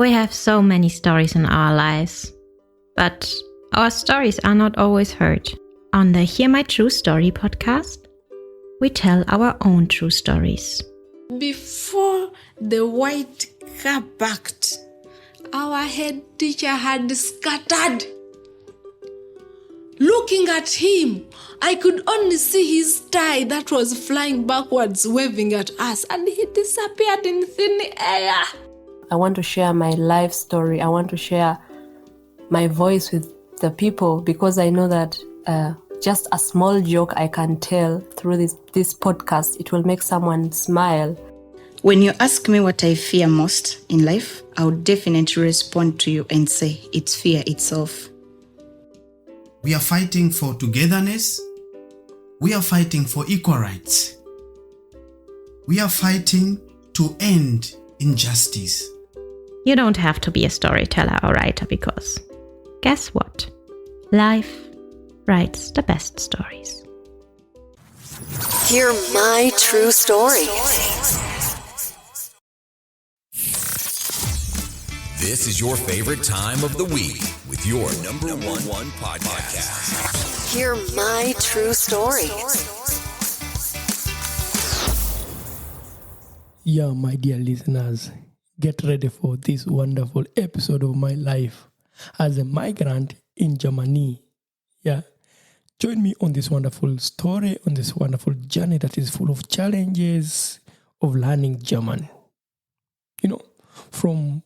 We have so many stories in our lives, but our stories are not always heard. On the Hear My True Story podcast, we tell our own true stories. Before the white car parked, our head teacher had scattered. Looking at him, I could only see his tie that was flying backwards, waving at us, and he disappeared in thin air. I want to share my life story. I want to share my voice with the people because I know that just a small joke I can tell through this podcast, it will make someone smile. When you ask me what I fear most in life, I would definitely respond to you and say it's fear itself. We are fighting for togetherness. We are fighting for equal rights. We are fighting to end injustice. You don't have to be a storyteller or writer because, guess what? Life writes the best stories. Hear my true story. This is your favorite time of the week with your number one podcast. Hear my true story. Yeah, my dear listeners, get ready for this wonderful episode of my life as a migrant in Germany. Yeah, join me on this wonderful story, on this wonderful journey that is full of challenges of learning German. You know, from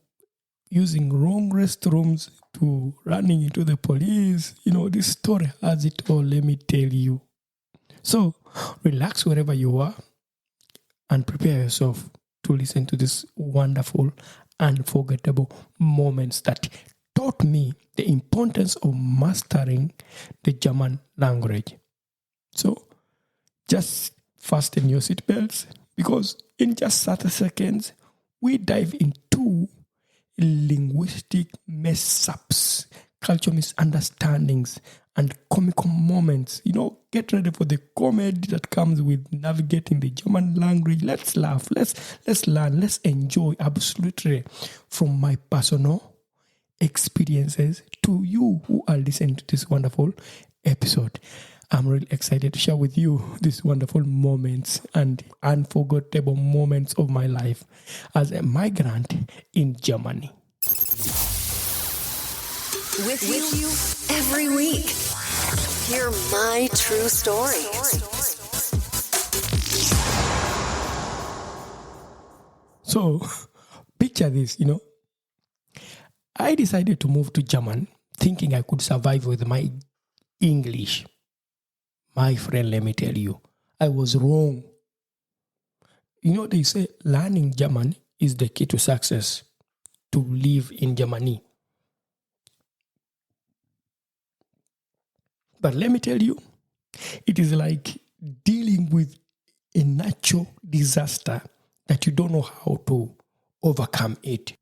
using wrong restrooms to running into the police. You know, this story has it all, let me tell you. So, relax wherever you are and prepare yourself to listen to this wonderful, unforgettable moments that taught me the importance of mastering the German language. So, just fasten your seatbelts because in just 30 seconds, we dive into linguistic mess-ups, cultural misunderstandings, and comical moments. You know, get ready for the comedy that comes with navigating the German language. Let's laugh, let's learn, let's enjoy absolutely from my personal experiences to you who are listening to this wonderful episode. I'm really excited to share with you these wonderful moments and unforgettable moments of my life as a migrant in Germany. With you every week. Hear my true story. So, picture this, you know. I decided to move to German thinking I could survive with my English. My friend, let me tell you, I was wrong. You know, they say learning German is the key to success, to live in Germany. But let me tell you, it is like dealing with a natural disaster that you don't know how to overcome it.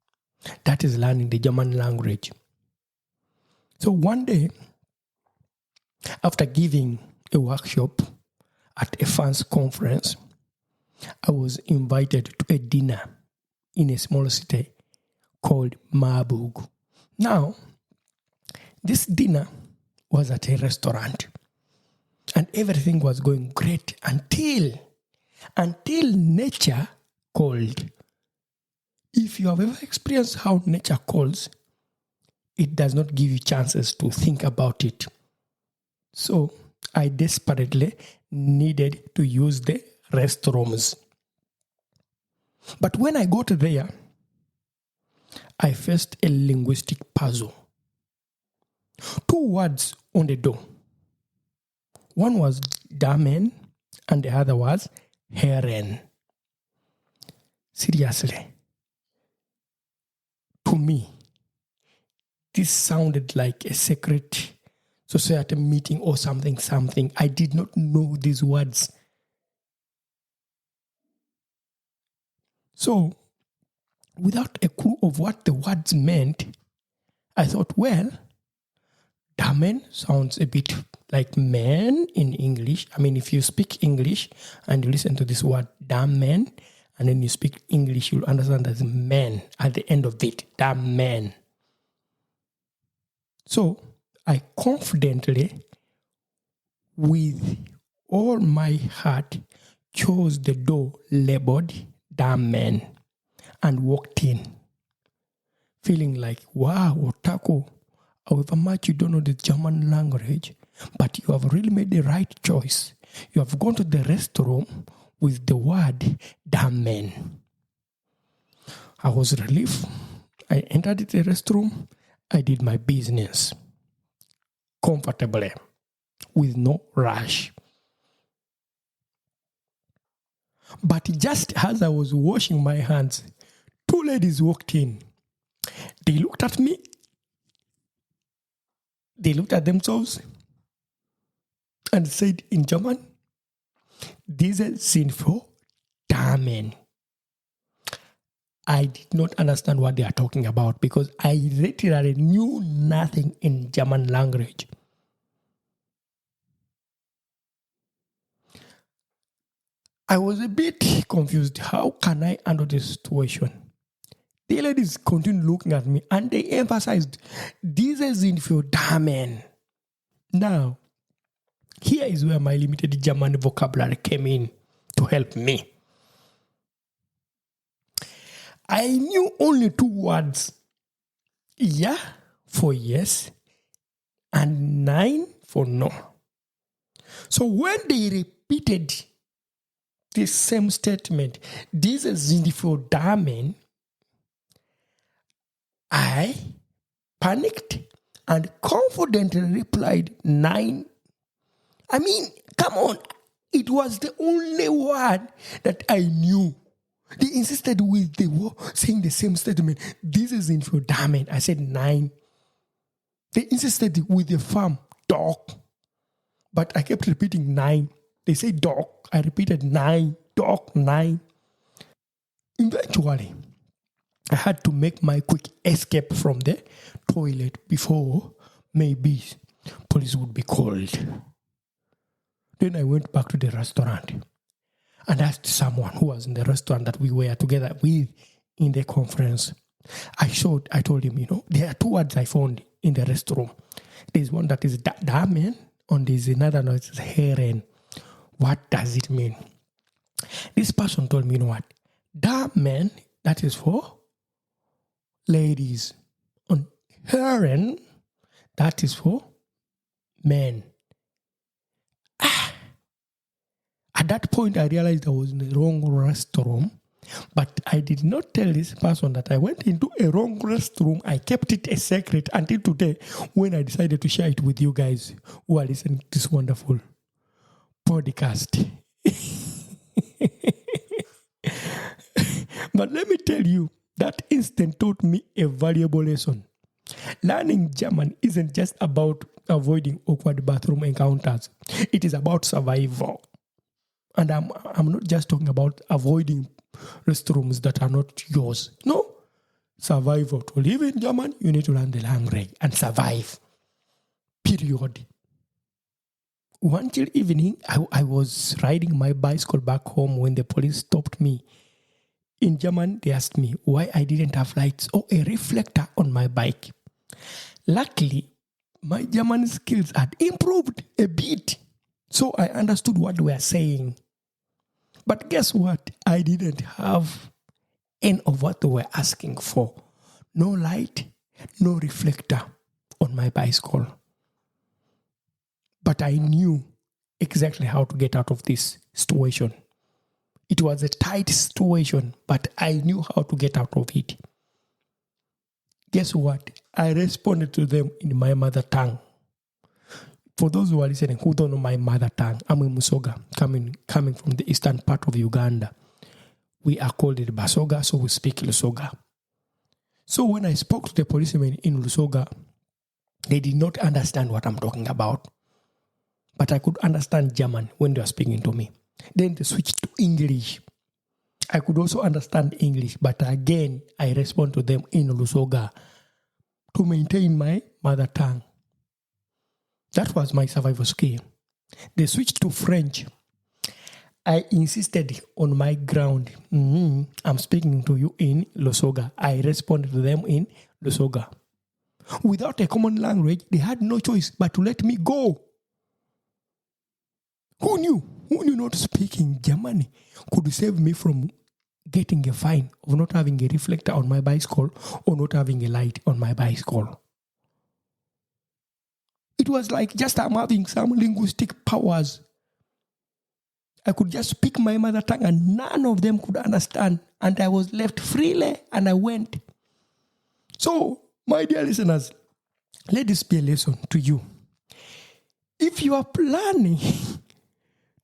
That is learning the German language. So one day, after giving a workshop at a fans conference, I was invited to a dinner in a small city called Marburg. Now, this dinner was at a restaurant and everything was going great until nature called. If you have ever experienced how nature calls, it does not give you chances to think about it. So I desperately needed to use the restrooms. But when I got there, I faced a linguistic puzzle. 2 words on the door. One was Damen and the other was Herren. Seriously. To me, this sounded like a secret society meeting or something. I did not know these words. So, without a clue of what the words meant, I thought, well, Damen sounds a bit like man in English. I mean, if you speak English and you listen to this word Damen, and then you speak English, you'll understand there's man at the end of it. That man. So I confidently, with all my heart, chose the door labeled damn man and walked in, feeling like, wow, Otako, however much you don't know the German language, but you have really made the right choice. You have gone to the restroom with the word damn man. I was relieved. I entered the restroom. I did my business comfortably with no rush. But just as I was washing my hands, two ladies walked in. They looked at me. They looked at themselves and said in German, "Diese sind für Damen." I did not understand what they are talking about because I literally knew nothing in German language. I was a bit confused. How can I handle this situation? The ladies continued looking at me and they emphasized, "Diese sind für Damen." Now, here is where my limited German vocabulary came in to help me. I knew only two words. Ja for yes and nein for no. So when they repeated this same statement, "Diese sind für Damen," I panicked and confidently replied, "Nein." I mean, come on. It was the only word that I knew. They insisted with saying the same statement, "This isn't for Damen." I said, "Nein." They insisted with the farm, "Dog." But I kept repeating, "Nine." They said, "Dog." I repeated, "Nine." Dog, nine. Eventually, I had to make my quick escape from the toilet before maybe police would be called. Then I went back to the restaurant and asked someone who was in the restaurant that we were together with in the conference. I told him, there are two words I found in the restroom. There's one that is Damen, and there's another that is Herren. What does it mean? This person told me, what? Damen, that is for ladies. And Herren, that is for men. At that point, I realized I was in the wrong restroom, but I did not tell this person that I went into a wrong restroom. I kept it a secret until today when I decided to share it with you guys who are listening to this wonderful podcast. But let me tell you, that instant taught me a valuable lesson. Learning German isn't just about avoiding awkward bathroom encounters. It is about survival. And I'm not just talking about avoiding restrooms that are not yours. No. Survival. To live in German, you need to learn the language and survive. Period. One chill evening, I was riding my bicycle back home when the police stopped me. In German, they asked me why I didn't have lights or a reflector on my bike. Luckily, my German skills had improved a bit, so I understood what they were saying. But guess what? I didn't have any of what they were asking for. No light, no reflector on my bicycle. But I knew exactly how to get out of this situation. It was a tight situation, but I knew how to get out of it. Guess what? I responded to them in my mother tongue. For those who are listening who don't know my mother tongue, I'm a Musoga, coming from the eastern part of Uganda. We are called it Basoga, so we speak Lusoga. So when I spoke to the policemen in Lusoga, they did not understand what I'm talking about. But I could understand German when they were speaking to me. Then they switched to English. I could also understand English, but again, I respond to them in Lusoga to maintain my mother tongue. That was my survival skill. They switched to French. I insisted on my ground. I'm speaking to you in Losoga. I responded to them in Losoga. Without a common language, they had no choice but to let me go. Who knew? Who knew not speaking German could save me from getting a fine of not having a reflector on my bicycle or not having a light on my bicycle? It was like just I'm having some linguistic powers. I could just speak my mother tongue and none of them could understand. And I was left freely and I went. So, my dear listeners, let this be a lesson to you. If you are planning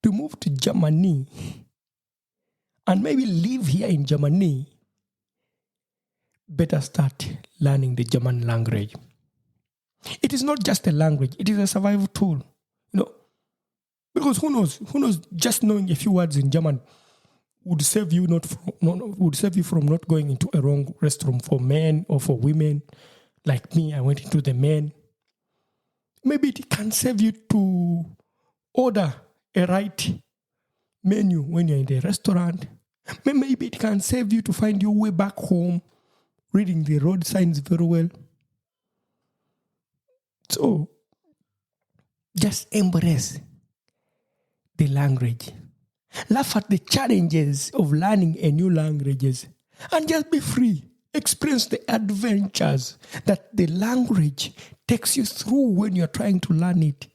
to move to Germany and maybe live here in Germany, better start learning the German language. It is not just a language, it is a survival tool. Because who knows, just knowing a few words in German would save you from not going into a wrong restroom for men or for women. Like me, I went into the men. Maybe it can save you to order a right menu when you're in the restaurant. Maybe it can save you to find your way back home, reading the road signs very well. So, just embrace the language. Laugh at the challenges of learning a new language and just be free. Experience the adventures that the language takes you through when you're trying to learn it.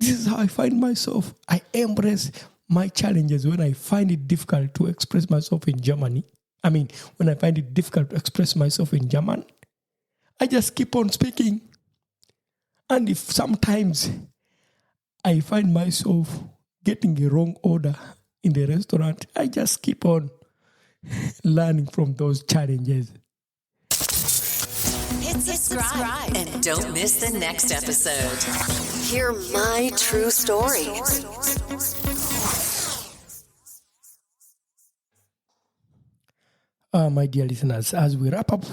This is how I find myself. I embrace my challenges when I find it difficult to express myself in Germany. When I find it difficult to express myself in German, I just keep on speaking. And if sometimes I find myself getting a wrong order in the restaurant, I just keep on learning from those challenges. Hit subscribe and don't miss the next episode. Hear my true story. My dear listeners, as we wrap up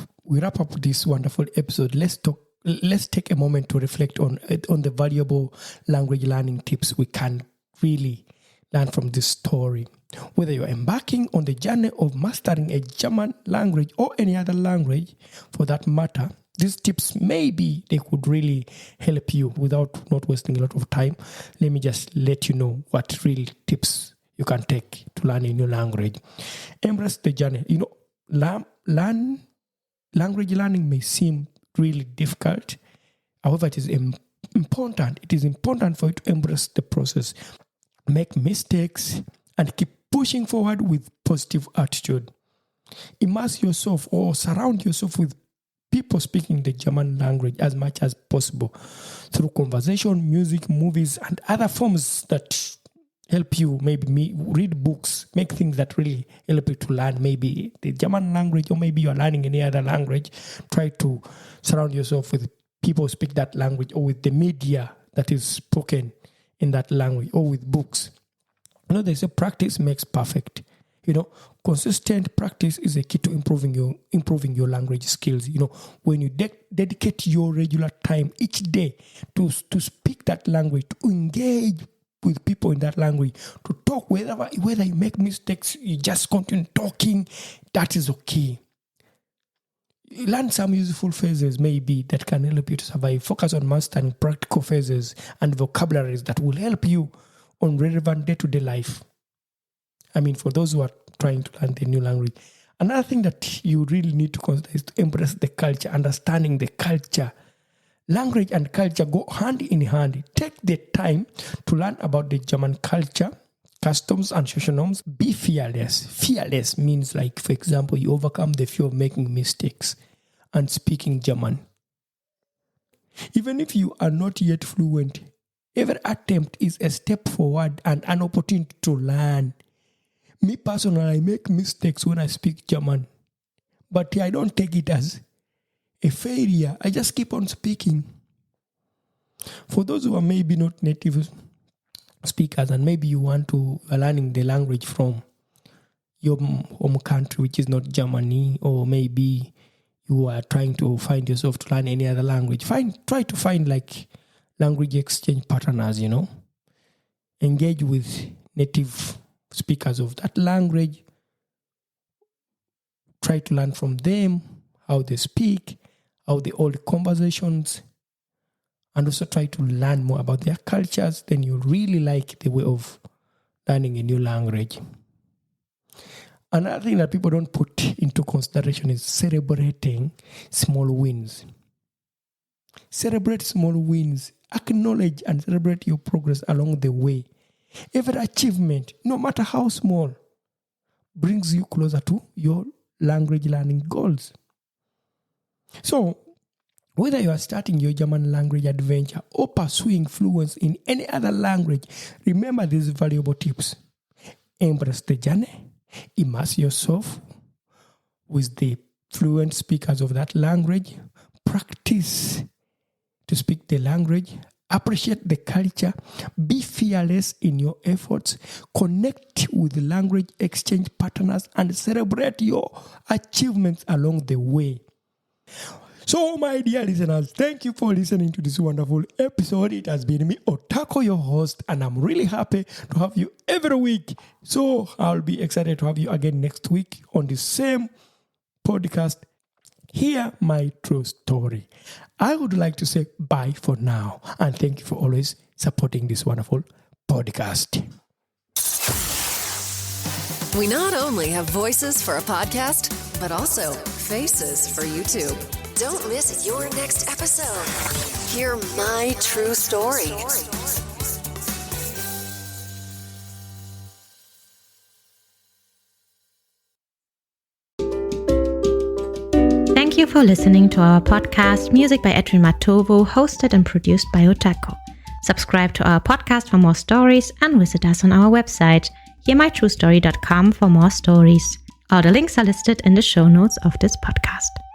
this wonderful episode, let's take a moment to reflect on the valuable language learning tips we can really learn from this story. Whether you're embarking on the journey of mastering a German language or any other language for that matter, these tips maybe they could really help you without not wasting a lot of time. Let me just let you know what real tips you can take to learn a new language. Embrace the journey. Language learning may seem really difficult. However, it is important. It is important for you to embrace the process, make mistakes, and keep pushing forward with positive attitude. Immerse yourself or surround yourself with people speaking the German language as much as possible through conversation, music, movies, and other forms that help you. Maybe read books, make things that really help you to learn maybe the German language, or maybe you're learning any other language. Try to surround yourself with people who speak that language, or with the media that is spoken in that language, or with books. They say practice makes perfect. Consistent practice is a key to improving your language skills. When you dedicate your regular time each day to speak that language, to engage with people in that language, to talk, whether you make mistakes, you just continue talking, that is okay. You learn some useful phrases maybe that can help you to survive. Focus on mastering practical phrases and vocabularies that will help you on relevant day-to-day life. For those who are trying to learn the new language. Another thing that you really need to consider is to embrace the culture, understanding the culture. Language and culture go hand in hand. Take the time to learn about the German culture, customs, and social norms. Be fearless. Fearless means, like, for example, you overcome the fear of making mistakes and speaking German. Even if you are not yet fluent, every attempt is a step forward and an opportunity to learn. Me personally, I make mistakes when I speak German, but I don't take it as a failure. I just keep on speaking. For those who are maybe not native speakers, and maybe you are learning the language from your home country, which is not Germany, or maybe you are trying to find yourself to learn any other language, try to find like language exchange partners, engage with native speakers of that language. Try to learn from them, how they speak, how they hold conversations, and also try to learn more about their cultures. Then you really like the way of learning a new language. Another thing that people don't put into consideration is celebrating small wins. Celebrate small wins. Acknowledge and celebrate your progress along the way. Every achievement, no matter how small, brings you closer to your language learning goals. So, whether you are starting your German language adventure or pursuing fluency in any other language, remember these valuable tips. Embrace the journey. Immerse yourself with the fluent speakers of that language. Practice to speak the language. Appreciate the culture. Be fearless in your efforts. Connect with language exchange partners and celebrate your achievements along the way. So, my dear listeners, thank you for listening to this wonderful episode. It has been me, Otako, your host, and I'm really happy to have you every week. So, I'll be excited to have you again next week on the same podcast. Hear my true story. I would like to say bye for now, and thank you for always supporting this wonderful podcast. We not only have voices for a podcast, but also faces for YouTube. Don't miss your next episode. Hear my true story. Thank you for listening to our podcast, Music by Edwin Matovo, hosted and produced by Otako. Subscribe to our podcast for more stories and visit us on our website, hearmytruestory.com, for more stories. All the links are listed in the show notes of this podcast.